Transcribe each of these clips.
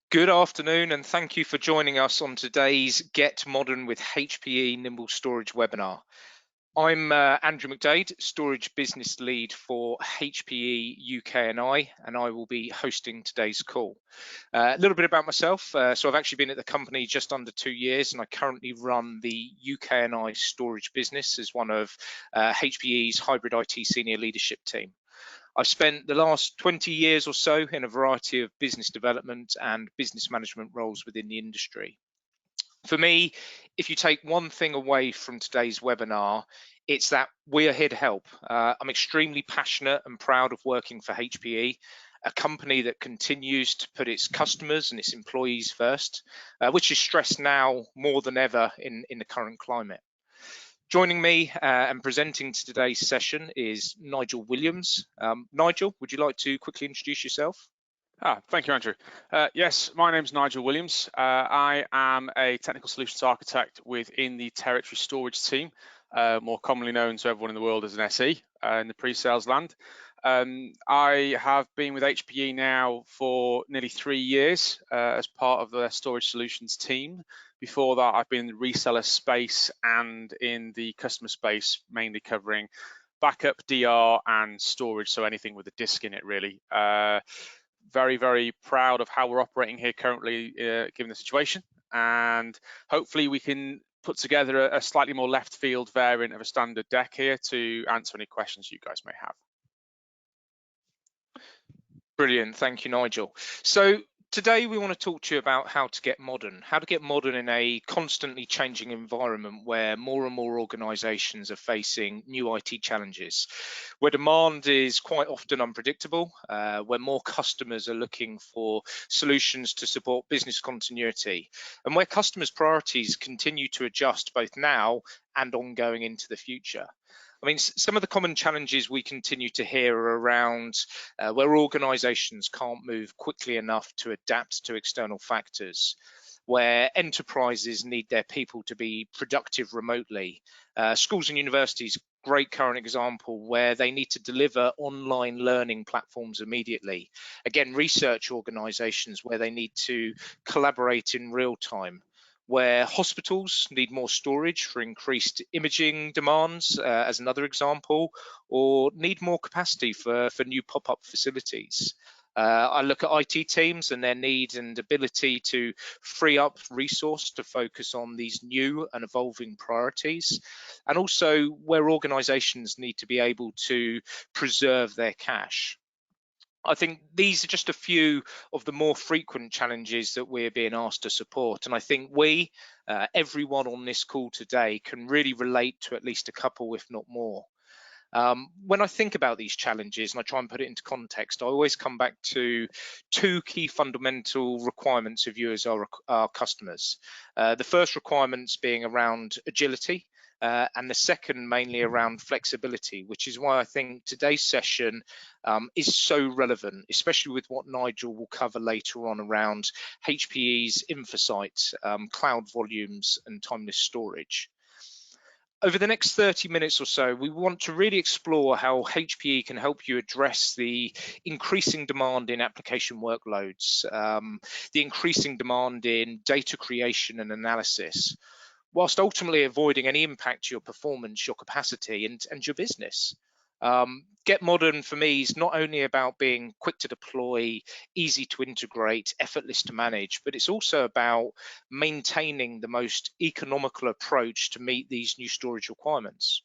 Good afternoon, and thank you for joining us on today's Get Modern with HPE Nimble Storage webinar. I'm Andrew McDade, Storage Business Lead for HPE UK and I will be hosting today's call. A little bit about myself. So I've actually been at the company just under 2 years, and I currently run the UK and I storage business as one of HPE's hybrid IT senior leadership team. I've spent the last 20 years or so in a variety of business development and business management roles within the industry. For me, if you take one thing away from today's webinar, it's that we are here to help. I'm extremely passionate and proud of working for HPE, a company that continues to put its customers and its employees first, which is stressed now more than ever in the current climate. Joining me and presenting to today's session is Nigel Williams. Nigel, would you like to quickly introduce yourself? Thank you, Andrew. Yes, my name is Nigel Williams. I am a technical solutions architect within the territory storage team, more commonly known to everyone in the world as an SE in the pre-sales land. I have been with HPE now for nearly 3 years as part of the storage solutions team. Before that, I've been in the reseller space and in the customer space, mainly covering backup, DR, and storage, so anything with a disk in it, really. Very, very proud of how we're operating here currently, given the situation, and hopefully we can put together a slightly more left field variant of a standard deck here to answer any questions you guys may have. Brilliant, thank you, Nigel. So today we want to talk to you about how to get modern in a constantly changing environment where more and more organizations are facing new IT challenges, where demand is quite often unpredictable, where more customers are looking for solutions to support business continuity, and where customers' priorities continue to adjust both now and ongoing into the future. I mean, some of the common challenges we continue to hear are around where organizations can't move quickly enough to adapt to external factors, where enterprises need their people to be productive remotely. Schools and universities, great current example, where they need to deliver online learning platforms immediately. Again, research organizations where they need to collaborate in real time, where hospitals need more storage for increased imaging demands, as another example, or need more capacity for new pop-up facilities. I look at IT teams and their need and ability to free up resource to focus on these new and evolving priorities, and also where organizations need to be able to preserve their cash. I think these are just a few of the more frequent challenges that we're being asked to support. And I think everyone on this call today, can really relate to at least a couple, if not more. When I think about these challenges and I try and put it into context, I always come back to two key fundamental requirements of you as our customers. The first requirements being around agility, and the second mainly around flexibility, which is why I think today's session is so relevant, especially with what Nigel will cover later on around HPE's InfoSight, cloud volumes and timeless storage. Over the next 30 minutes or so, we want to really explore how HPE can help you address the increasing demand in application workloads, the increasing demand in data creation and analysis, whilst ultimately avoiding any impact to your performance, your capacity, and your business. Get modern for me is not only about being quick to deploy, easy to integrate, effortless to manage, but it's also about maintaining the most economical approach to meet these new storage requirements.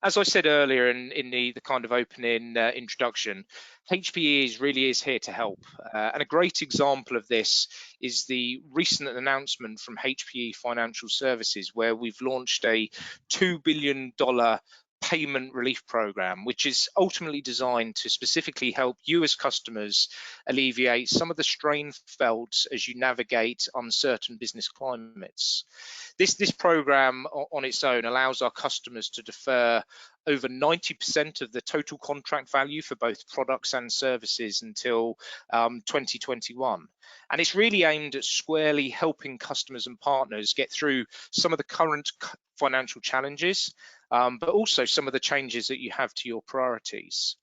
As I said earlier in the kind of opening introduction, HPE really is here to help. And a great example of this is the recent announcement from HPE Financial Services, where we've launched a $2 billion payment relief program, which is ultimately designed to specifically help you as customers alleviate some of the strain felt as you navigate uncertain business climates. This program on its own allows our customers to defer over 90% of the total contract value for both products and services until 2021. And it's really aimed at squarely helping customers and partners get through some of the current financial challenges, but also some of the changes that you have to your priorities.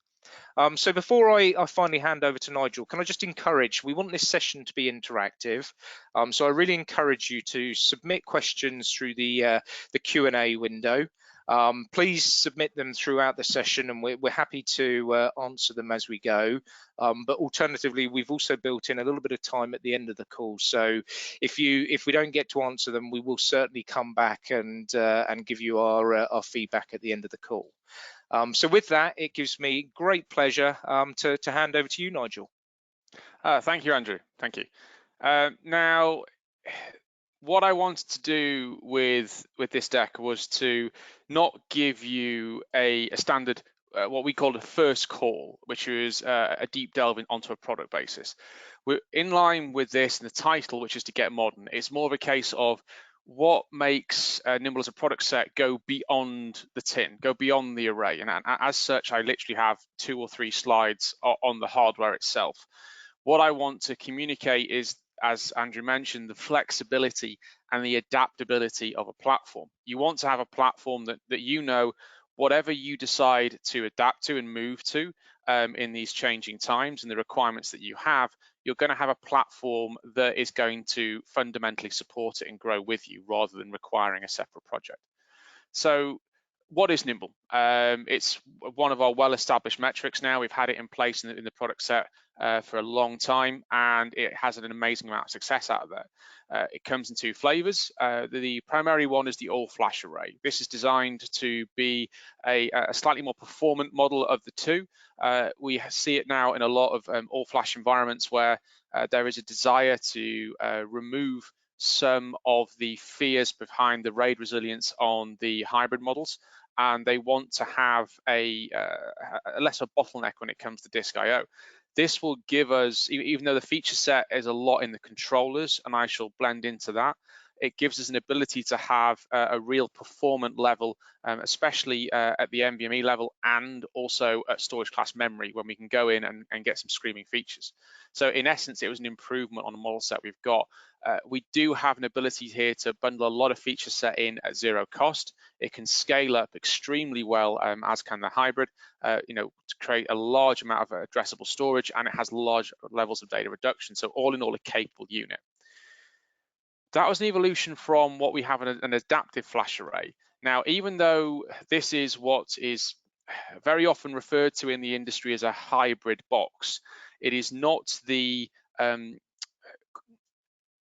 So before I finally hand over to Nigel, can I just encourage, we want this session to be interactive. So I really encourage you to submit questions through the Q&A window. Please submit them throughout the session, and we're happy to answer them as we go. But alternatively, we've also built in a little bit of time at the end of the call. So if we don't get to answer them, we will certainly come back and give you our feedback at the end of the call. So with that, it gives me great pleasure to hand over to you, Nigel. Thank you, Andrew. Thank you. Now, what I wanted to do with this deck was to not give you a standard, what we call a first call, which is a deep delve onto a product basis. We're in line with this and the title, which is to get modern. It's more of a case of what makes Nimble as a product set go beyond the tin, go beyond the array. And as such, I literally have 2 or 3 slides on the hardware itself. What I want to communicate is, as Andrew mentioned, the flexibility and the adaptability of a platform. You want to have a platform that you know, whatever you decide to adapt to and move to in these changing times and the requirements that you have, you're going to have a platform that is going to fundamentally support it and grow with you rather than requiring a separate project. So what is Nimble? It's one of our well-established metrics now. We've had it in place in the product set for a long time, and it has an amazing amount of success out of there. It comes in 2 flavors. The primary one is the all-flash array. This is designed to be a slightly more performant model of the 2. We see it now in a lot of all-flash environments where there is a desire to remove some of the fears behind the RAID resilience on the hybrid models, and they want to have a lesser bottleneck when it comes to disk I/O. This will give us, even though the feature set is a lot in the controllers, and I shall blend into that, it gives us an ability to have a real performant level, especially at the NVMe level, and also at storage class memory, when we can go in and get some screaming features. So in essence, it was an improvement on the model set we've got. We do have an ability here to bundle a lot of feature set in at 0 cost. It can scale up extremely well, as can the hybrid, to create a large amount of addressable storage, and it has large levels of data reduction. So all in all, a capable unit. That was an evolution from what we have in an adaptive flash array. Now, even though this is what is very often referred to in the industry as a hybrid box, it is not the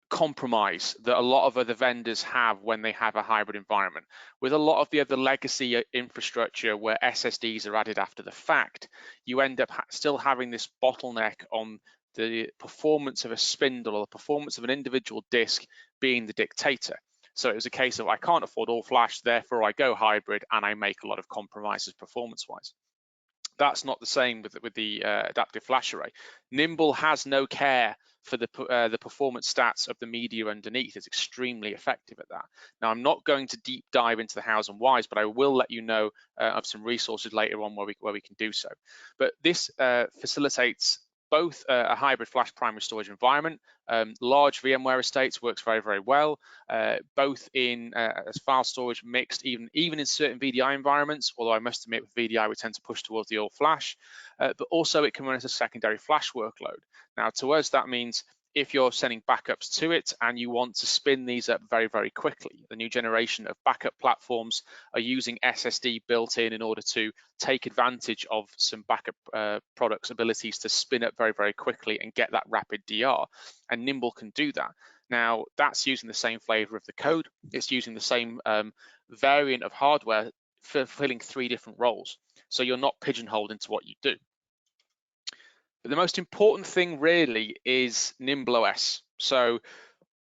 compromise that a lot of other vendors have when they have a hybrid environment. With a lot of the other legacy infrastructure where SSDs are added after the fact, you end up still having this bottleneck on the performance of a spindle or the performance of an individual disk being the dictator. So it was a case of, I can't afford all flash, therefore I go hybrid and I make a lot of compromises performance-wise. That's not the same with the adaptive flash array. Nimble has no care for the performance stats of the media underneath. It's extremely effective at that. Now, I'm not going to deep dive into the hows and whys, but I will let you know of some resources later on where we can do so. But this facilitates both a hybrid flash primary storage environment, large VMware estates works very, very well, both in as file storage mixed, even in certain VDI environments, although I must admit with VDI we tend to push towards the all flash, but also it can run as a secondary flash workload. Now to us that means if you're sending backups to it and you want to spin these up very, very quickly, the new generation of backup platforms are using SSD built in order to take advantage of some backup products' abilities to spin up very, very quickly and get that rapid DR. And Nimble can do that. Now, that's using the same flavor of the code. It's using the same variant of hardware, fulfilling 3 different roles. So you're not pigeonholed into what you do. But the most important thing really is Nimble OS. So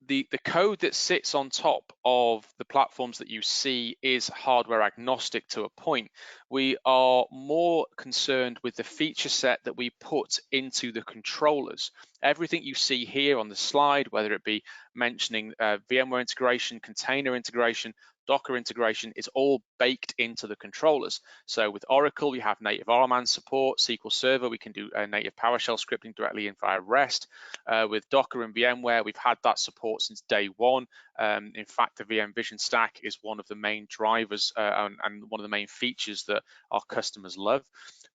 the code that sits on top of the platforms that you see is hardware agnostic to a point. We are more concerned with the feature set that we put into the controllers. Everything you see here on the slide, whether it be mentioning VMware integration, container integration, Docker integration is all baked into the controllers. So with Oracle, we have native RMAN support. SQL Server, we can do native PowerShell scripting directly in via REST. With Docker and VMware, we've had that support since day one. In fact, the VM Vision Stack is one of the main drivers and one of the main features that our customers love.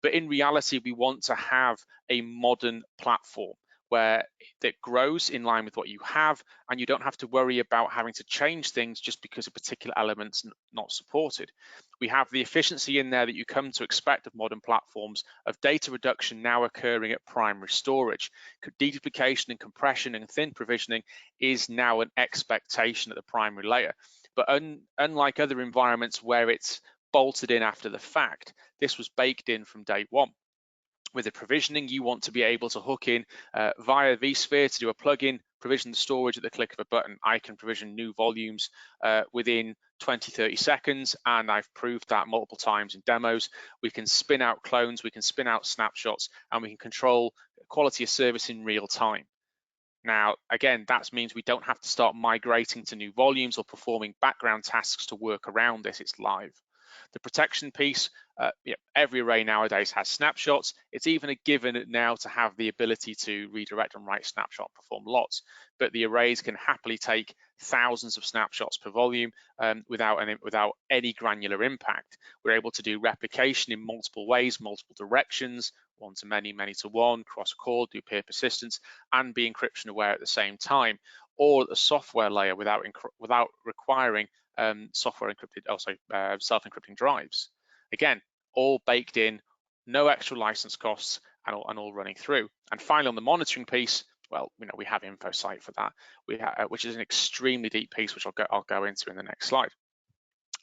But in reality, we want to have a modern platform where that grows in line with what you have, and you don't have to worry about having to change things just because a particular element's not supported. We have the efficiency in there that you come to expect of modern platforms, of data reduction now occurring at primary storage. Deduplication and compression and thin provisioning is now an expectation at the primary layer. But unlike other environments where it's bolted in after the fact, this was baked in from day one. With the provisioning, you want to be able to hook in via vSphere to do a plugin, provision the storage at the click of a button. I can provision new volumes within 20-30 seconds, and I've proved that multiple times in demos. We can spin out clones, we can spin out snapshots, and we can control quality of service in real time. Now, again, that means we don't have to start migrating to new volumes or performing background tasks to work around this. It's live. The protection piece, every array nowadays has snapshots. It's even a given now to have the ability to redirect and write snapshot, perform lots, but the arrays can happily take thousands of snapshots per volume without any granular impact. We're able to do replication in multiple ways, multiple directions, one to many, many to one, cross call, do peer persistence, and be encryption aware at the same time, or at the software layer without requiring self-encrypting drives. Again, all baked in, no extra license costs, and all running through. And finally, on the monitoring piece, well, we have InfoSight for that, which is an extremely deep piece, which I'll go into in the next slide.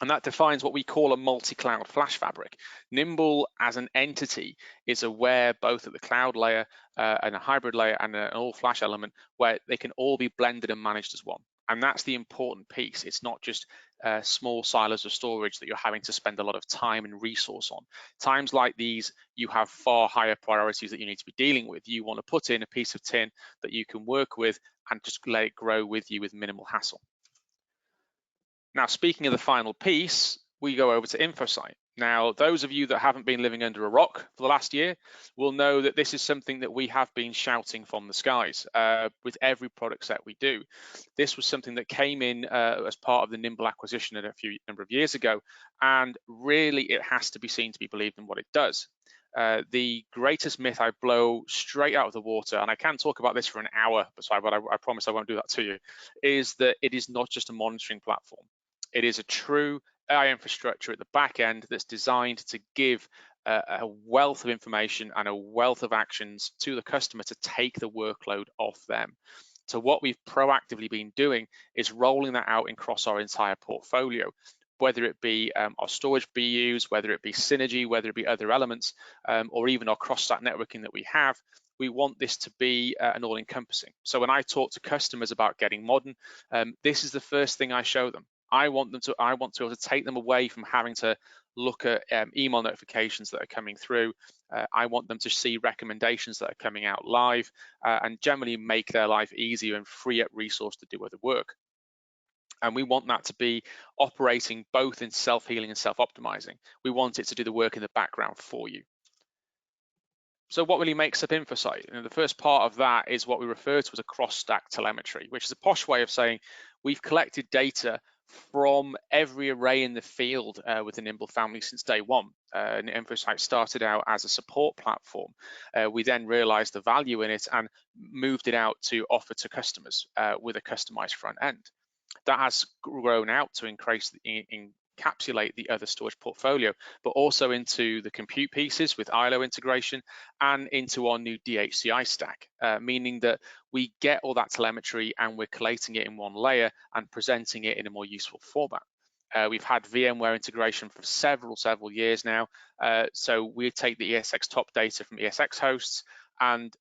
And that defines what we call a multi-cloud flash fabric. Nimble as an entity is aware both at the cloud layer and a hybrid layer and an all-flash element where they can all be blended and managed as one. And that's the important piece. It's not just small silos of storage that you're having to spend a lot of time and resource on. Times like these, you have far higher priorities that you need to be dealing with. You want to put in a piece of tin that you can work with and just let it grow with you with minimal hassle. Now, speaking of the final piece, we go over to InfoSight. Now, those of you that haven't been living under a rock for the last year will know that this is something that we have been shouting from the skies with every product set we do. This was something that came in as part of the Nimble acquisition a number of years ago, and really it has to be seen to be believed in what it does. The greatest myth I blow straight out of the water, and I can talk about this for an hour, but I promise I won't do that to you, is that it is not just a monitoring platform. It is a true AI infrastructure at the back end that's designed to give a wealth of information and a wealth of actions to the customer to take the workload off them. So what we've proactively been doing is rolling that out across our entire portfolio, whether it be our storage BUs, whether it be Synergy, whether it be other elements, or even our cross-stack networking that we have. We want this to be an all-encompassing. So when I talk to customers about getting modern, this is the first thing I show them. I want to be able to take them away from having to look at email notifications that are coming through. I want them to see recommendations that are coming out live and generally make their life easier and free up resource to do other work. And we want that to be operating both in self-healing and self-optimizing. We want it to do the work in the background for you. So what really makes up InfoSight? The first part of that is what we refer to as a cross-stack telemetry, which is a posh way of saying we've collected data from every array in the field with the Nimble family since day one. And InfoSight started out as a support platform. We then realized the value in it and moved it out to offer to customers with a customized front end. That has grown out to encapsulate the other storage portfolio, but also into the compute pieces with ILO integration and into our new DHCI stack, meaning that we get all that telemetry and we're collating it in one layer and presenting it in a more useful format. We've had VMware integration for several years now, so we take the ESX top data from ESX hosts, and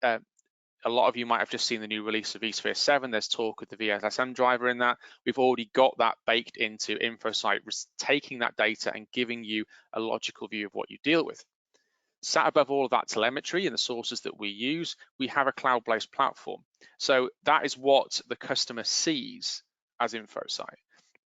a lot of you might have just seen the new release of vSphere 7. There's talk of the VSSM driver in that. We've already got that baked into InfoSight, taking that data and giving you a logical view of what you deal with. Sat above all of that telemetry and the sources that we use, we have a cloud-based platform. So that is what the customer sees as InfoSight.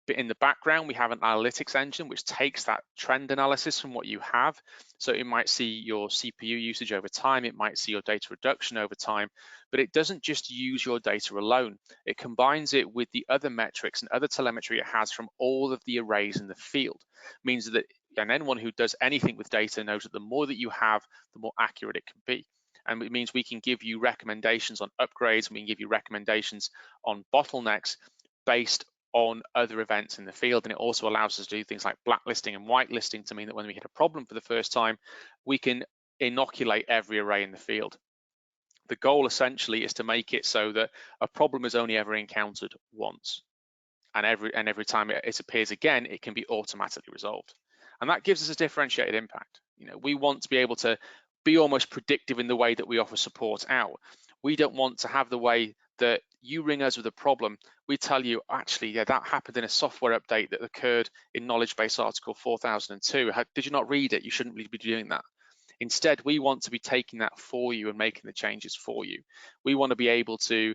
But in the background, we have an analytics engine which takes that trend analysis from what you have. So it might see your CPU usage over time, it might see your data reduction over time, but it doesn't just use your data alone. It combines it with the other metrics and other telemetry it has from all of the arrays in the field. It means that anyone who does anything with data knows that the more that you have, the more accurate it can be. And it means we can give you recommendations on upgrades, we can give you recommendations on bottlenecks based on other events in the field. And it also allows us to do things like blacklisting and whitelisting to mean that when we hit a problem for the first time, we can inoculate every array in the field. The goal essentially is to make it so that a problem is only ever encountered once. And every time it appears again, it can be automatically resolved. And that gives us a differentiated impact. We want to be able to be almost predictive in the way that we offer support out. We don't want to have the way that you ring us with a problem, we tell you, actually, yeah, that happened in a software update that occurred in Knowledge Base Article 4002. Did you not read it? You shouldn't really be doing that. Instead, we want to be taking that for you and making the changes for you. We want to be able to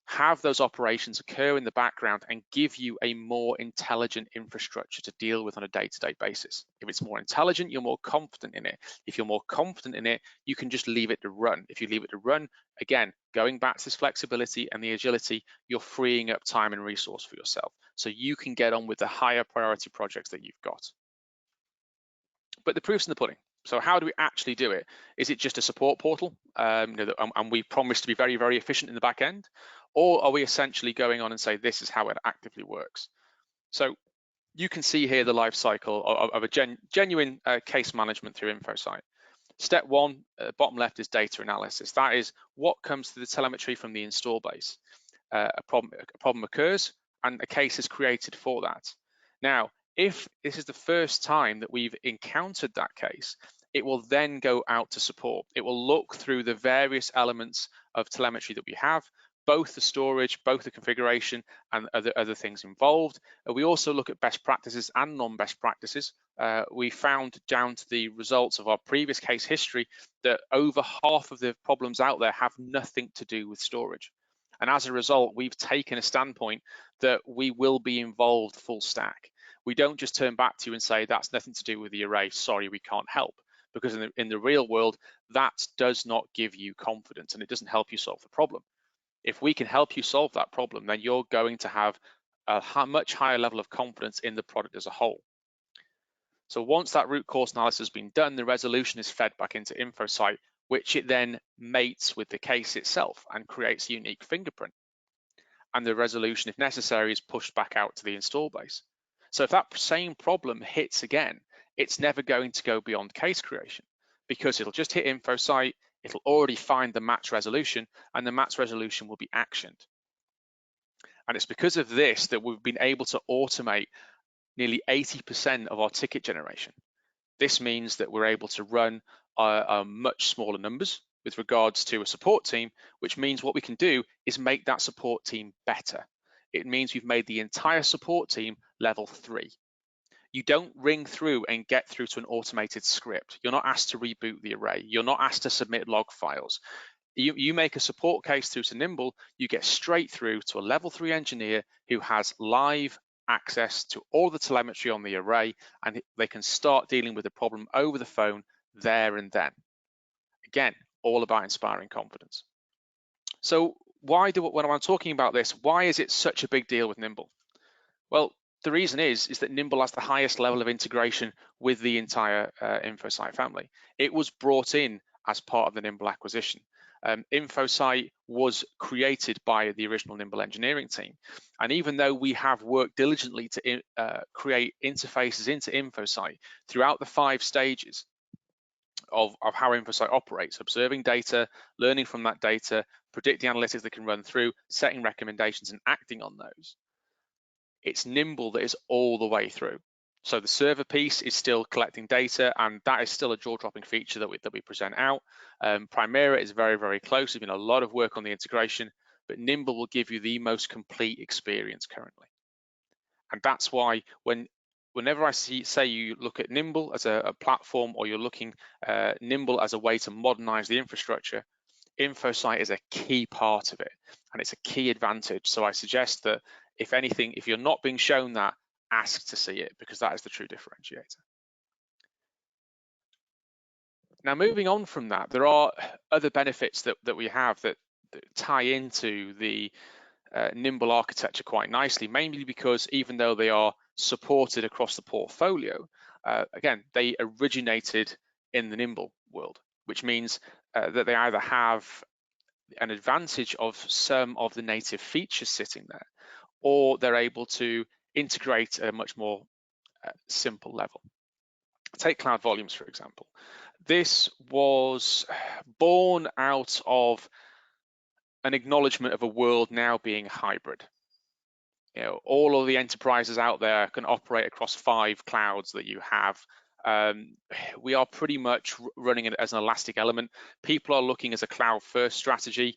have those operations occur in the background and give you a more intelligent infrastructure to deal with on a day-to-day basis. If it's more intelligent, you're more confident in it. If you're more confident in it, you can just leave it to run. If you leave it to run, again, going back to this flexibility and the agility, you're freeing up time and resource for yourself. So you can get on with the higher priority projects that you've got. But the proof's in the pudding. So how do we actually do it? Is it just a support portal? And we promise to be very, very efficient in the back end? Or are we essentially going on and say, this is how it actively works? So you can see here the life cycle of a genuine case management through InfoSight. Step one, bottom left, is data analysis. That is what comes to the telemetry from the install base. A problem occurs and a case is created for that. Now, if this is the first time that we've encountered that case, it will then go out to support. It will look through the various elements of telemetry that we have, both the storage, both the configuration, and other things involved. We also look at best practices and non-best practices. We found down to the results of our previous case history that over half of the problems out there have nothing to do with storage. And as a result, we've taken a standpoint that we will be involved full stack. We don't just turn back to you and say, that's nothing to do with the array, sorry, we can't help. Because in the real world, that does not give you confidence and it doesn't help you solve the problem. If we can help you solve that problem, then you're going to have a much higher level of confidence in the product as a whole. So once that root cause analysis has been done, the resolution is fed back into InfoSight, which it then mates with the case itself and creates a unique fingerprint. And the resolution, if necessary, is pushed back out to the install base. So if that same problem hits again, it's never going to go beyond case creation because it'll just hit InfoSight, it'll already find the match resolution, and the match resolution will be actioned. And it's because of this that we've been able to automate nearly 80% of our ticket generation. This means that we're able to run much smaller numbers with regards to a support team, which means what we can do is make that support team better. It means we've made the entire support team level 3. You don't ring through and get through to an automated script. You're not asked to reboot the array. You're not asked to submit log files. You make a support case through to Nimble, you get straight through to a level 3 engineer who has live access to all the telemetry on the array, and they can start dealing with the problem over the phone there and then. Again, all about inspiring confidence. So when I'm talking about this, why is it such a big deal with Nimble? Well, the reason is that Nimble has the highest level of integration with the entire InfoSight family. It was brought in as part of the Nimble acquisition. InfoSight was created by the original Nimble engineering team. And even though we have worked diligently to create interfaces into InfoSight throughout the 5 stages of how InfoSight operates, observing data, learning from that data, predicting analytics that can run through, setting recommendations and acting on those, it's Nimble that is all the way through. So the server piece is still collecting data, and that is still a jaw-dropping feature that we present out. Primera is very, very close. There's been a lot of work on the integration, but Nimble will give you the most complete experience currently. And that's why whenever I say you look at Nimble as a platform, or you're looking Nimble as a way to modernize the infrastructure, InfoSight is a key part of it, and it's a key advantage. So I suggest that if anything, if you're not being shown that, ask to see it, because that is the true differentiator. Now, moving on from that, there are other benefits that we have that tie into the Nimble architecture quite nicely, mainly because even though they are supported across the portfolio, again, they originated in the Nimble world, which means that they either have an advantage of some of the native features sitting there, or they're able to integrate at a much more simple level. Take Cloud Volumes, for example. This was born out of an acknowledgement of a world now being hybrid. All of the enterprises out there can operate across 5 clouds that you have. We are pretty much running it as an elastic element. People are looking as a cloud first strategy.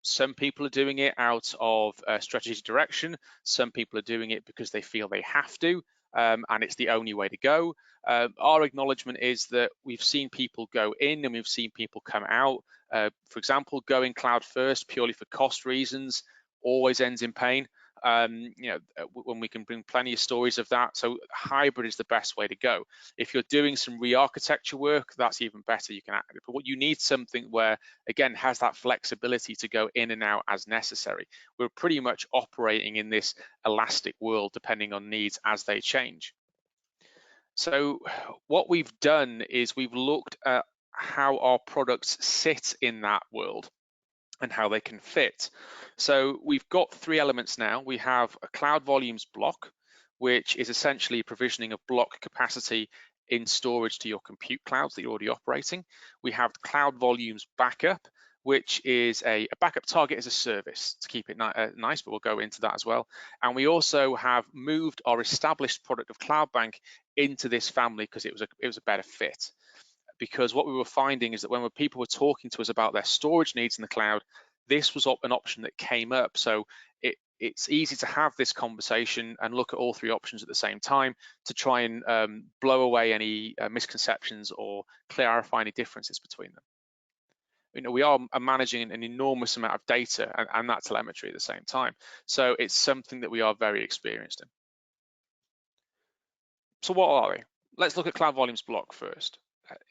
Some people are doing it out of strategic direction. Some people are doing it because they feel they have to, and it's the only way to go. Our acknowledgement is that we've seen people go in and we've seen people come out. For example, going cloud first purely for cost reasons always ends in pain. When we can bring plenty of stories of that. So hybrid is the best way to go. If you're doing some re-architecture work, that's even better. You can add it. But what you need something where, again, has that flexibility to go in and out as necessary. We're pretty much operating in this elastic world depending on needs as they change. So what we've done is we've looked at how our products sit in that world and how they can fit. So we've got 3 elements now. We have a Cloud Volumes block, which is essentially provisioning of block capacity in storage to your compute clouds that you're already operating. We have Cloud Volumes Backup, which is a backup target as a service to keep it nice, but we'll go into that as well. And we also have moved our established product of CloudBank into this family because it was a better fit. Because what we were finding is that when people were talking to us about their storage needs in the cloud, this was an option that came up. So it's easy to have this conversation and look at all 3 options at the same time to try and blow away any misconceptions or clarify any differences between them. We are managing an enormous amount of data and that telemetry at the same time. So it's something that we are very experienced in. So what are they? Let's look at Cloud Volumes Block first.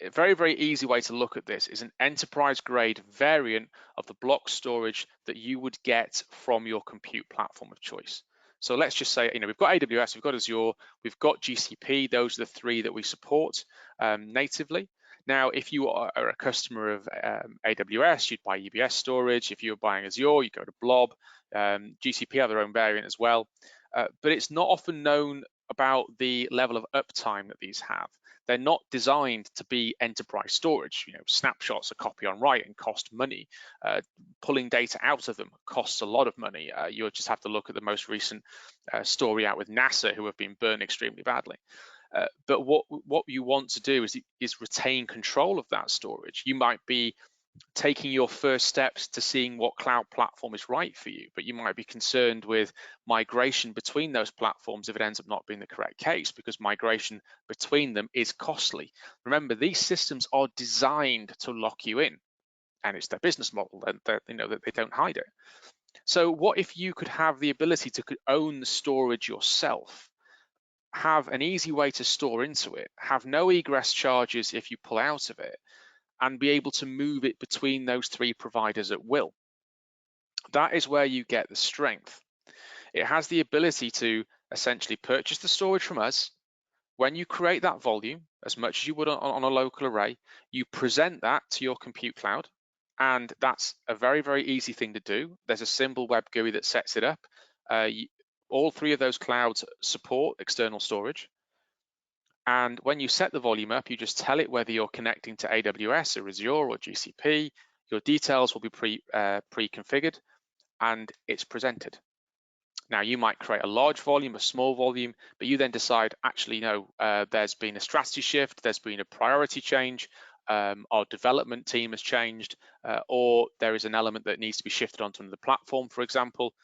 A very, very easy way to look at this is an enterprise grade variant of the block storage that you would get from your compute platform of choice. So let's just say, we've got AWS, we've got Azure, we've got GCP. Those are the 3 that we support natively. Now, if you are a customer of AWS, you'd buy EBS storage. If you're buying Azure, you go to Blob. GCP have their own variant as well. But it's not often known about the level of uptime that these have. They're not designed to be enterprise storage. Snapshots are copy on write and cost money. Pulling data out of them costs a lot of money. You'll just have to look at the most recent story out with NASA, who have been burned extremely badly. But what you want to do is retain control of that storage. You might be taking your first steps to seeing what cloud platform is right for you, but you might be concerned with migration between those platforms if it ends up not being the correct case, because migration between them is costly. Remember, these systems are designed to lock you in, and it's their business model that they don't hide it. So what if you could have the ability to own the storage yourself, have an easy way to store into it, have no egress charges if you pull out of it, and be able to move it between those 3 providers at will? That is where you get the strength. It has the ability to essentially purchase the storage from us. When you create that volume, as much as you would on a local array, you present that to your compute cloud, and that's a very, very easy thing to do. There's a simple web GUI that sets it up. All 3 of those clouds support external storage. And when you set the volume up, you just tell it whether you're connecting to AWS or Azure or GCP. Your details will be pre-configured, and it's presented. Now, you might create a large volume, a small volume, but you then decide, actually, no, there's been a strategy shift, there's been a priority change, our development team has changed, or there is an element that needs to be shifted onto another platform, for example.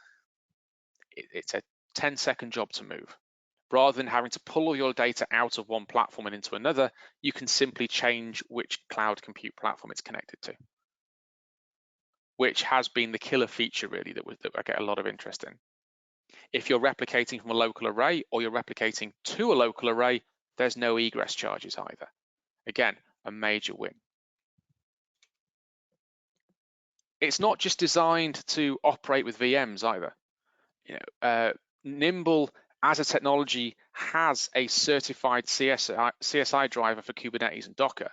It's a 10-second job to move. Rather than having to pull all your data out of one platform and into another, you can simply change which cloud compute platform it's connected to, which has been the killer feature really that I get a lot of interest in. If you're replicating from a local array or you're replicating to a local array, there's no egress charges either. Again, a major win. It's not just designed to operate with VMs either. Nimble as a technology has a certified CSI driver for Kubernetes and Docker.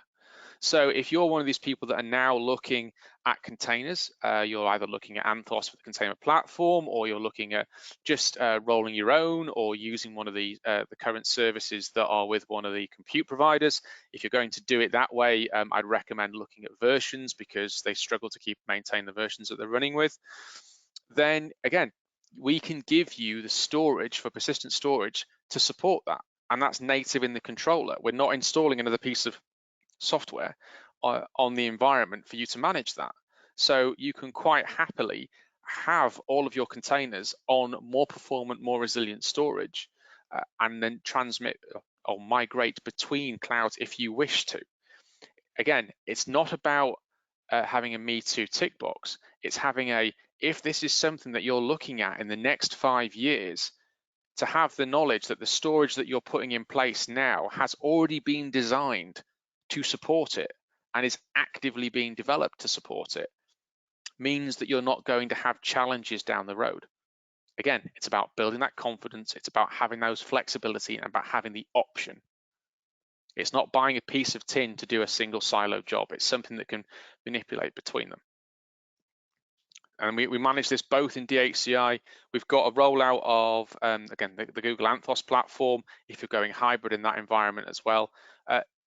So if you're one of these people that are now looking at containers, you're either looking at Anthos for the container platform, or you're looking at just rolling your own, or using one of the current services that are with one of the compute providers. If you're going to do it that way, I'd recommend looking at versions, because they struggle to maintain the versions that they're running with. Then again, we can give you the storage for persistent storage to support that, and that's native in the controller. We're not installing another piece of software on the environment for you to manage that. So you can quite happily have all of your containers on more performant, more resilient storage, and then transmit or migrate between clouds if you wish to. Again, it's not about having a me too tick box. It's having if this is something that you're looking at in the next 5 years, to have the knowledge that the storage that you're putting in place now has already been designed to support it and is actively being developed to support it, means that you're not going to have challenges down the road. Again, it's about building that confidence. It's about having those flexibility and about having the option. It's not buying a piece of tin to do a single silo job. It's something that can manipulate between them. And we manage this both in DHCI. We've got a rollout of, again, the Google Anthos platform, if you're going hybrid in that environment as well.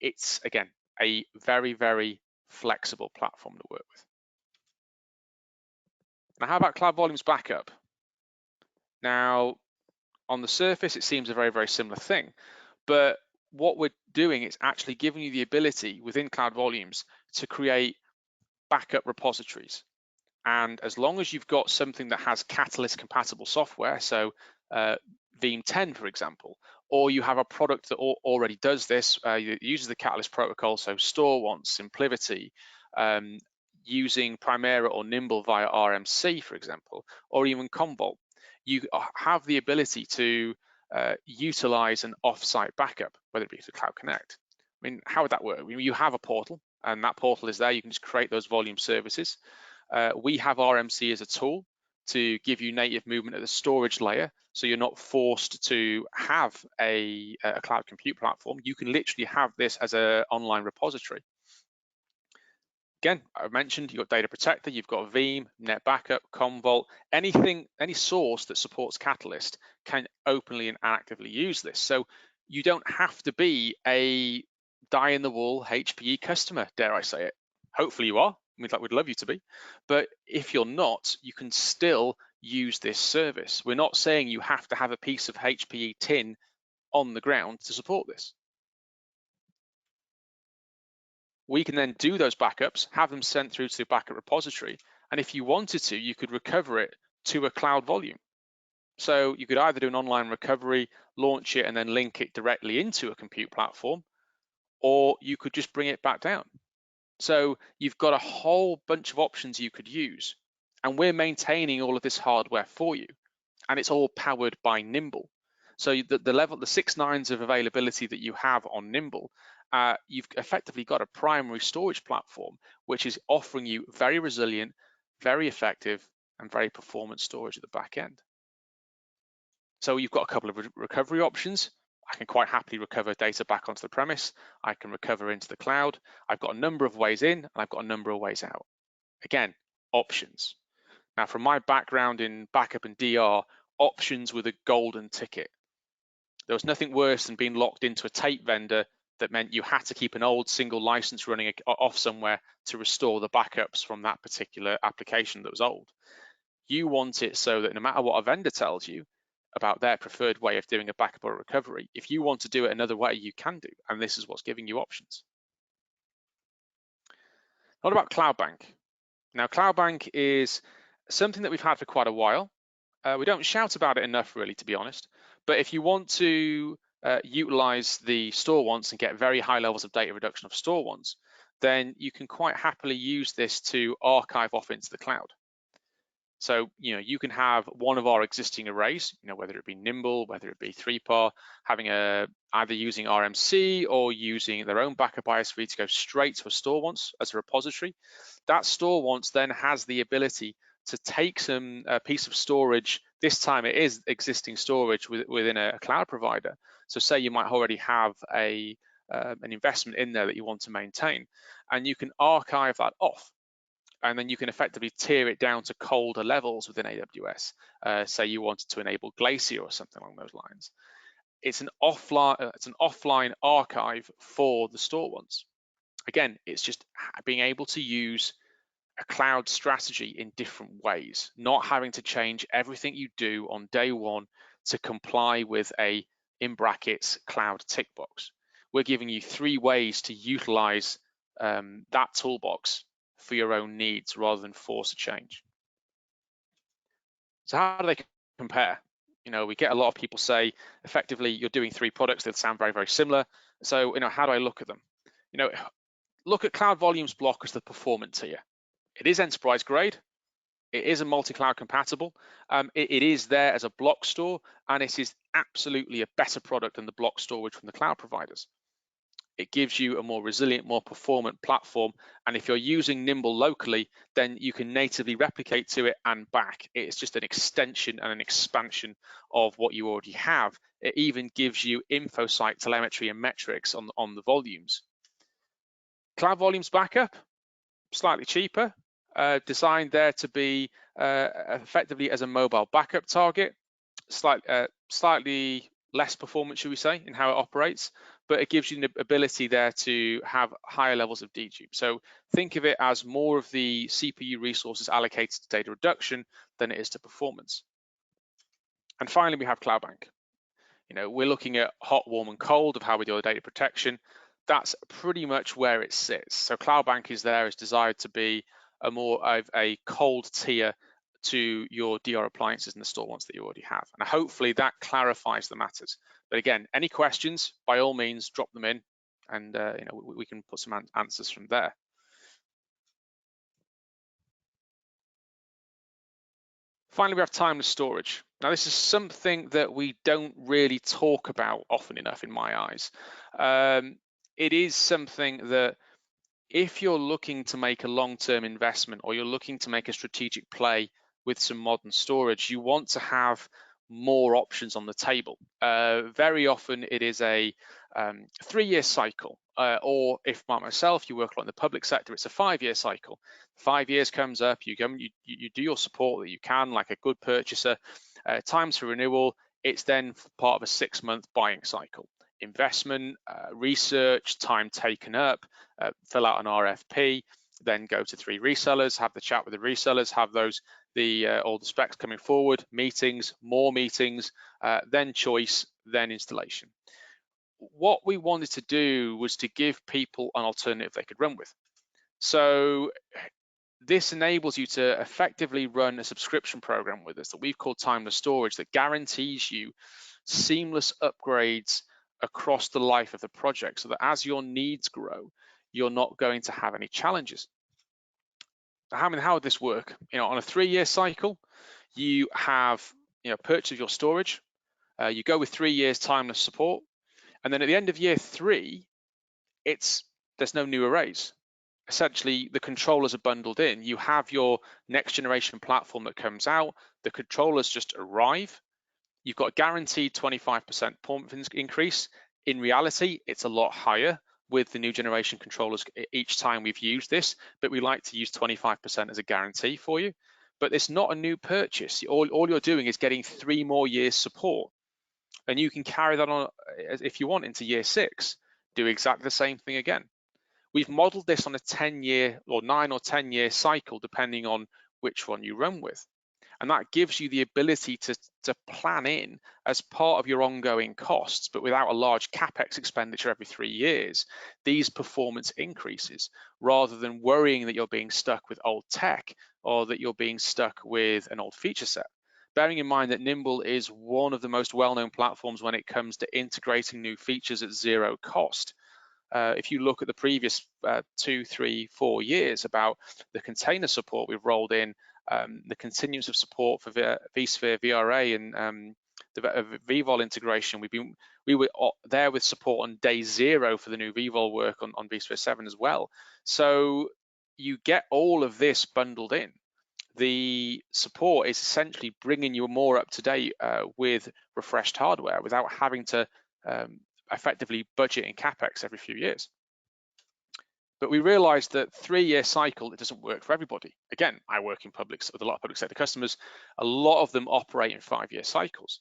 It's, again, a very, very flexible platform to work with. Now, how about Cloud Volumes Backup? Now, on the surface, it seems a very, very similar thing. But what we're doing is actually giving you the ability within Cloud Volumes to create backup repositories. And as long as you've got something that has Catalyst compatible software, so Veeam 10, for example, or you have a product that already does this, uses the Catalyst protocol, so Store Once, SimpliVity, using Primera or Nimble via RMC, for example, or even Commvault, you have the ability to utilize an offsite backup, whether it be through Cloud Connect. I mean, how would that work? You have a portal, and that portal is there. You can just create those volume services. We have RMC as a tool to give you native movement at the storage layer, so you're not forced to have a cloud compute platform. You can literally have this as an online repository. Again, I mentioned you've got Data Protector, you've got Veeam, Net Backup, Commvault, any source that supports Catalyst can openly and actively use this. So you don't have to be a die-in-the-wall HPE customer, dare I say it. Hopefully you are. We'd love you to be, but if you're not, you can still use this service. We're not saying you have to have a piece of HPE tin on the ground to support this. We can then do those backups, have them sent through to the backup repository, and if you wanted to, you could recover it to a cloud volume. So you could either do an online recovery, launch it, and then link it directly into a compute platform, or you could just bring it back down. So you've got a whole bunch of options you could use, and we're maintaining all of this hardware for you, and it's all powered by Nimble. So the 6 nines of availability that you have on Nimble, you've effectively got a primary storage platform which is offering you very resilient, very effective, and very performant storage at the back end. So you've got a couple of recovery options. I can quite happily recover data back onto the premise. I can recover into the cloud. I've got a number of ways in, and I've got a number of ways out. Again, options. Now, from my background in backup and DR, options were the golden ticket. There was nothing worse than being locked into a tape vendor that meant you had to keep an old single license running off somewhere to restore the backups from that particular application that was old. You want it so that no matter what a vendor tells you about their preferred way of doing a backup or recovery, if you want to do it another way, you can do, and this is what's giving you options. What about CloudBank? Now, CloudBank is something that we've had for quite a while. We don't shout about it enough, really, to be honest, but if you want to utilize the Store Once and get very high levels of data reduction of Store Once, then you can quite happily use this to archive off into the cloud. So, you can have one of our existing arrays, whether it be Nimble, whether it be 3PAR, having either using RMC or using their own backup ISV to go straight to a store once as a repository. That store once then has the ability to take a piece of storage. This time it is existing storage within a cloud provider. So say you might already have an investment in there that you want to maintain, and you can archive that off. And then you can effectively tier it down to colder levels within AWS. Say you wanted to enable Glacier or something along those lines. It's an offline archive for the store once. Again, it's just being able to use a cloud strategy in different ways, not having to change everything you do on day one to comply with a, in brackets, cloud tick box. We're giving you 3 ways to utilize that toolbox for your own needs rather than force a change. So how do they compare? We get a lot of people say, effectively, you're doing 3 products that sound very, very similar. So, how do I look at them? Look at Cloud Volumes Block as the performance tier. It is enterprise grade. It is a multi-cloud compatible. It is there as a block store, and it is absolutely a better product than the block storage from the cloud providers. It gives you a more resilient, more performant platform. And if you're using Nimble locally, then you can natively replicate to it and back. It's just an extension and an expansion of what you already have. It even gives you InfoSight telemetry and metrics on the volumes. Cloud Volumes Backup, slightly cheaper, designed there to be effectively as a mobile backup target, slightly less performance, should we say, in how it operates, but it gives you the ability there to have higher levels of dedupe. So think of it as more of the CPU resources allocated to data reduction than it is to performance. And finally, we have CloudBank. We're looking at hot, warm, and cold of how we do our data protection. That's pretty much where it sits. So CloudBank is there, is desired to be a more of a cold tier to your DR appliances in the store once that you already have. And hopefully that clarifies the matters. But again, any questions, by all means, drop them in, and we can put some answers from there. Finally, we have timeless storage. Now, this is something that we don't really talk about often enough in my eyes. It is something that if you're looking to make a long-term investment or you're looking to make a strategic play with some modern storage, you want to have more options on the table. Very often it is a 3-year cycle, or if like myself, you work a lot in the public sector, it's a 5-year cycle. 5 years comes up, you do your support that you can, like a good purchaser, times for renewal, it's then part of a 6-month buying cycle. Investment, research, time taken up, fill out an RFP, then go to 3 resellers, have the chat with the resellers, have all the specs coming forward, meetings, more meetings, then choice, then installation. What we wanted to do was to give people an alternative they could run with. So this enables you to effectively run a subscription program with us that we've called Timeless Storage that guarantees you seamless upgrades across the life of the project, so that as your needs grow, you're not going to have any challenges. How would this work? On a 3-year cycle, you have purchase of your storage, you go with 3 years timeless support, and then at the end of year 3, there's no new arrays. Essentially, the controllers are bundled in. You have your next generation platform that comes out, the controllers just arrive. You've got a guaranteed 25% performance increase. In reality, it's a lot higher with the new generation controllers each time we've used this, but we like to use 25% as a guarantee for you. But it's not a new purchase. All you're doing is getting 3 more years support. And you can carry that on if you want into year 6, do exactly the same thing again. We've modeled this on a 10-year or 9 or 10-year cycle, depending on which one you run with. And that gives you the ability to plan in as part of your ongoing costs, but without a large CapEx expenditure every 3 years, these performance increases, rather than worrying that you're being stuck with old tech or that you're being stuck with an old feature set. Bearing in mind that Nimble is one of the most well-known platforms when it comes to integrating new features at 0 cost. If you look at the previous 2, 3, 4 years about the container support we've rolled in the continuance of support for vSphere VRA and the vVol integration. We were there with support on day 0 for the new vVol work on vSphere 7 as well. So you get all of this bundled in. The support is essentially bringing you more up to date with refreshed hardware without having to effectively budget in CapEx every few years. But we realized that 3-year cycle, it doesn't work for everybody. Again, I work in with a lot of public sector customers. A lot of them operate in 5-year cycles.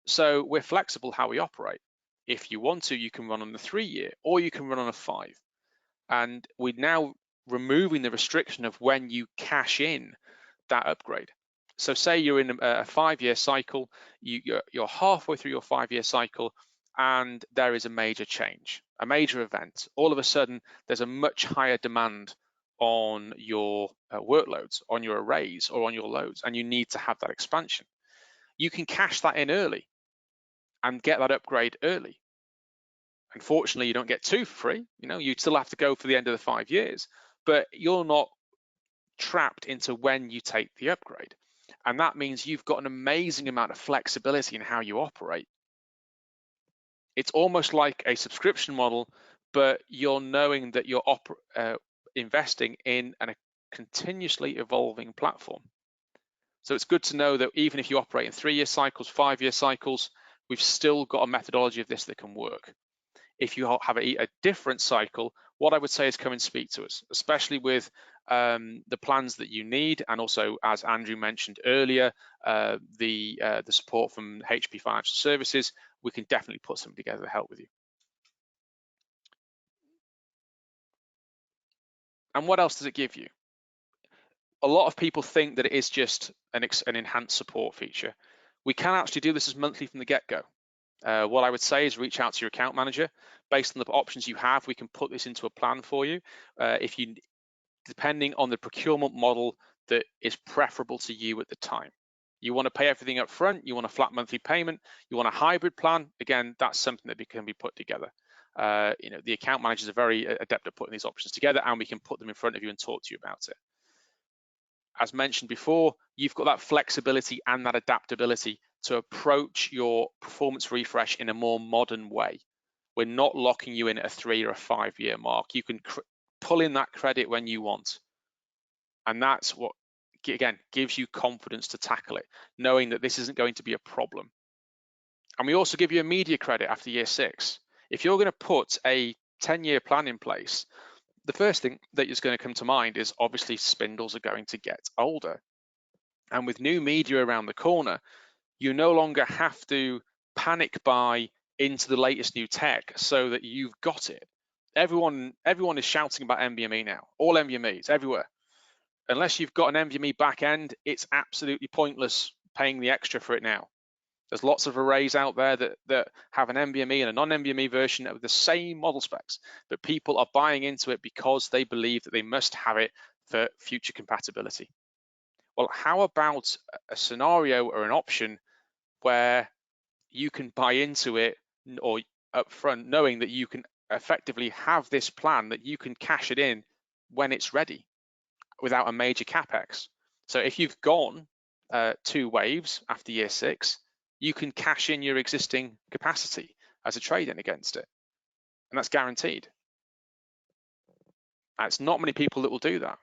So we're flexible how we operate. If you want to, you can run on a 3-year or you can run on a 5. And we're now removing the restriction of when you cash in that upgrade. So say you're in a 5-year cycle, you're halfway through your 5-year cycle, and there is a major change, a major event. All of a sudden, there's a much higher demand on your workloads, on your arrays, or on your loads, and you need to have that expansion. You can cash that in early and get that upgrade early. Unfortunately, you don't get 2 for free. You still have to go for the end of the 5 years, but you're not trapped into when you take the upgrade. And that means you've got an amazing amount of flexibility in how you operate. It's almost like a subscription model, but you're knowing that you're investing in a continuously evolving platform. So it's good to know that even if you operate in 3-year cycles, 5-year cycles, we've still got a methodology of this that can work. If you have a different cycle, what I would say is come and speak to us, especially with the plans that you need, and also, as Andrew mentioned earlier, the support from HPE Financial Services. We can definitely put something together to help with you. And what else does it give you? A lot of people think that it is just an enhanced support feature. We can actually do this as monthly from the get-go. What I would say is reach out to your account manager. Based on the options you have, we can put this into a plan for you. Depending on the procurement model that is preferable to you at the time. You want to pay everything up front, you want a flat monthly payment, you want a hybrid plan, again, that's something that can be put together. The account managers are very adept at putting these options together, and we can put them in front of you and talk to you about it. As mentioned before, you've got that flexibility and that adaptability to approach your performance refresh in a more modern way. We're not locking you in at a 3 or a 5-year mark. You can pull in that credit when you want. And that's what, again, gives you confidence to tackle it, knowing that this isn't going to be a problem. And we also give you immediate credit after year 6. If you're going to put a 10-year plan in place, the first thing that is going to come to mind is obviously spindles are going to get older. And with new media around the corner, you no longer have to panic buy into the latest new tech so that you've got it. Everyone is shouting about NVMe now, all NVMe's everywhere. Unless you've got an NVMe back end, it's absolutely pointless paying the extra for it now. There's lots of arrays out there that have an NVMe and a non-NVMe version of the same model specs, but people are buying into it because they believe that they must have it for future compatibility. Well, how about a scenario or an option where you can buy into it or upfront, knowing that you can effectively have this plan that you can cash it in when it's ready without a major capex. So if you've gone 2 waves after year 6, you can cash in your existing capacity as a trade-in against it, and that's guaranteed. And it's not many people that will do that,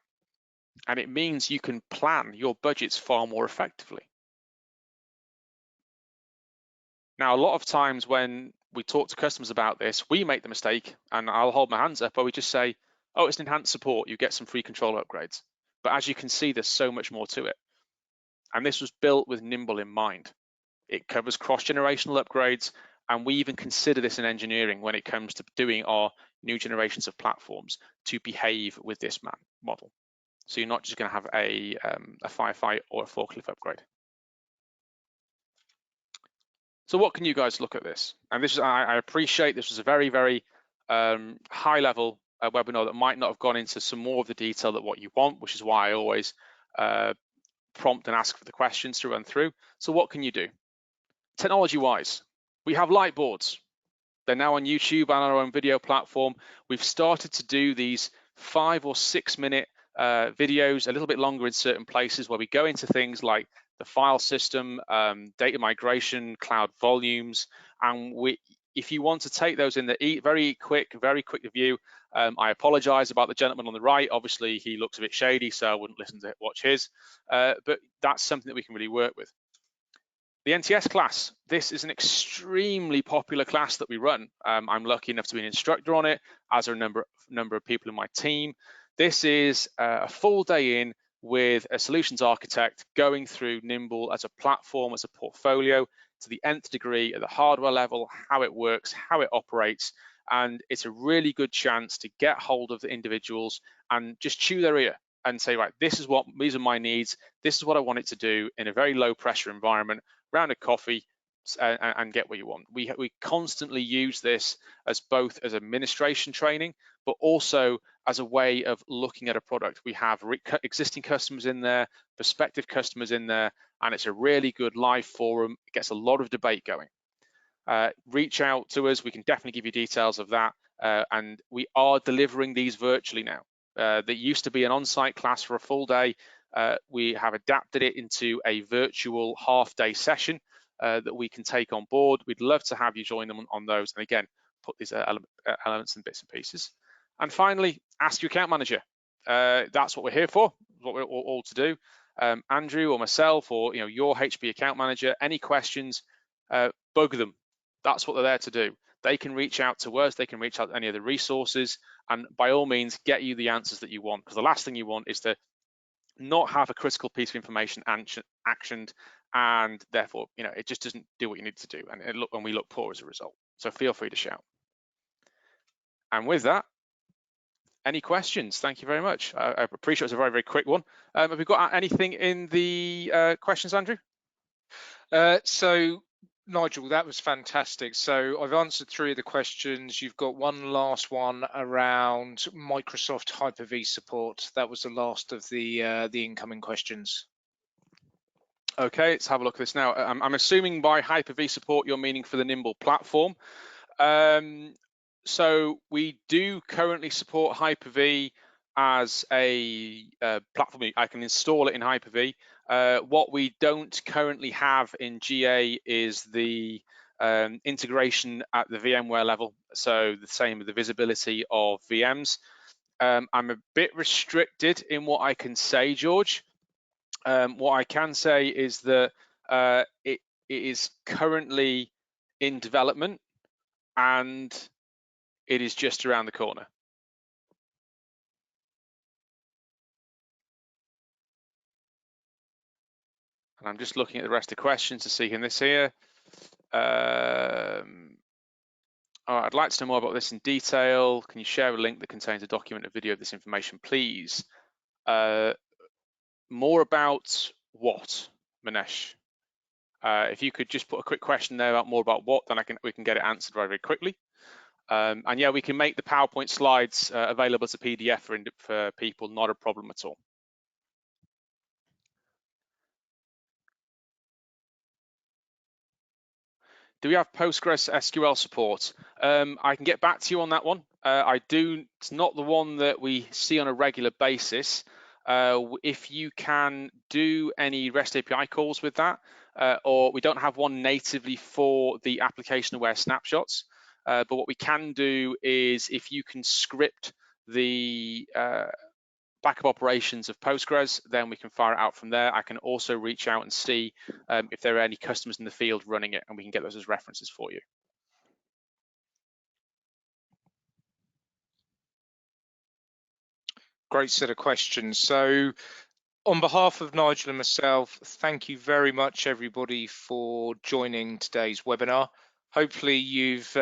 and it means you can plan your budgets far more effectively. Now, a lot of times when we talk to customers about this, we make the mistake, and I'll hold my hands up, but we just say, oh, it's an enhanced support, you get some free control upgrades. But as you can see, there's so much more to it. And this was built with Nimble in mind. It covers cross-generational upgrades, and we even consider this in engineering when it comes to doing our new generations of platforms to behave with this model. So you're not just going to have a firefight or a forklift upgrade. So what can you guys look at this? And this is, I appreciate this was a very, very high level webinar that might not have gone into some more of the detail that what you want, which is why I always prompt and ask for the questions to run through. So what can you do? Technology-wise, we have light boards. They're now on YouTube and our own video platform. We've started to do these 5 or 6 minute videos, a little bit longer in certain places, where we go into things like the file system, data migration, cloud volumes, and if you want to take those in the very quick review, I apologize about the gentleman on the right. Obviously, he looks a bit shady, so I wouldn't watch his, but that's something that we can really work with. The NTS class, this is an extremely popular class that we run. I'm lucky enough to be an instructor on it, as are a number of people in my team. This is a full day in with a solutions architect going through Nimble as a platform, as a portfolio, to the nth degree at the hardware level, how it works, how it operates, and it's a really good chance to get hold of the individuals and just chew their ear and say, right, these are my needs, this is what I want it to do in a very low pressure environment, round a coffee, and get what you want. We constantly use this as both as administration training, but also as a way of looking at a product. We have existing customers in there, prospective customers in there, and it's a really good live forum. It gets a lot of debate going. Reach out to us. We can definitely give you details of that. And we are delivering these virtually now. There used to be an on-site class for a full day. We have adapted it into a virtual half-day session that we can take on board. We'd love to have you join them on those. And again, put these elements and bits and pieces. And finally, ask your account manager. That's what we're here for, what we're all to do. Andrew or myself or your HPE account manager, any questions, bug them. That's what they're there to do. They can reach out to us, they can reach out to any of the resources, and by all means, get you the answers that you want, because the last thing you want is to not have a critical piece of information actioned, and therefore, it just doesn't do what you need to do, and we look poor as a result. So feel free to shout. And with that, any questions? Thank you very much. I appreciate it was a very, very quick one. Have we got anything in the questions, Andrew? So Nigel, that was fantastic. So I've answered 3 of the questions. You've got one last one around Microsoft Hyper-V support. That was the last of the incoming questions. Okay, let's have a look at this now. I'm assuming by Hyper-V support, you're meaning for the Nimble platform. So we do currently support Hyper-V as a platform. I can install it in Hyper-V. What we don't currently have in GA is the integration at the VMware level, so the same with the visibility of VMs. I'm a bit restricted in what I can say, George. What I can say is that it is currently in development and it is just around the corner. And I'm just looking at the rest of the questions to see in this here. I'd like to know more about this in detail. Can you share a link that contains a document or video of this information, please? More about what, Manesh? If you could just put a quick question there about more about what, then we can get it answered very, very quickly. And yeah, we can make the PowerPoint slides available as a PDF for people, not a problem at all. Do we have Postgres SQL support? I can get back to you on that one. It's not the one that we see on a regular basis. If you can do any REST API calls with that, or we don't have one natively for the application aware snapshots, but what we can do is if you can script the backup operations of Postgres, then we can fire it out from there. I can also reach out and see if there are any customers in the field running it, and we can get those as references for you. Great set of questions. So on behalf of Nigel and myself, thank you very much, everybody, for joining today's webinar. Hopefully you've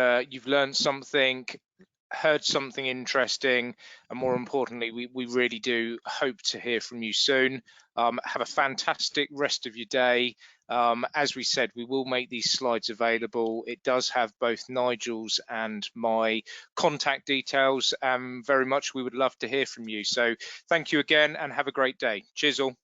learned something, heard something interesting, and more importantly, we really do hope to hear from you soon. Have a fantastic rest of your day. As we said, we will make these slides available. It does have both Nigel's and my contact details. Very much we would love to hear from you. So thank you again and have a great day. Cheers all.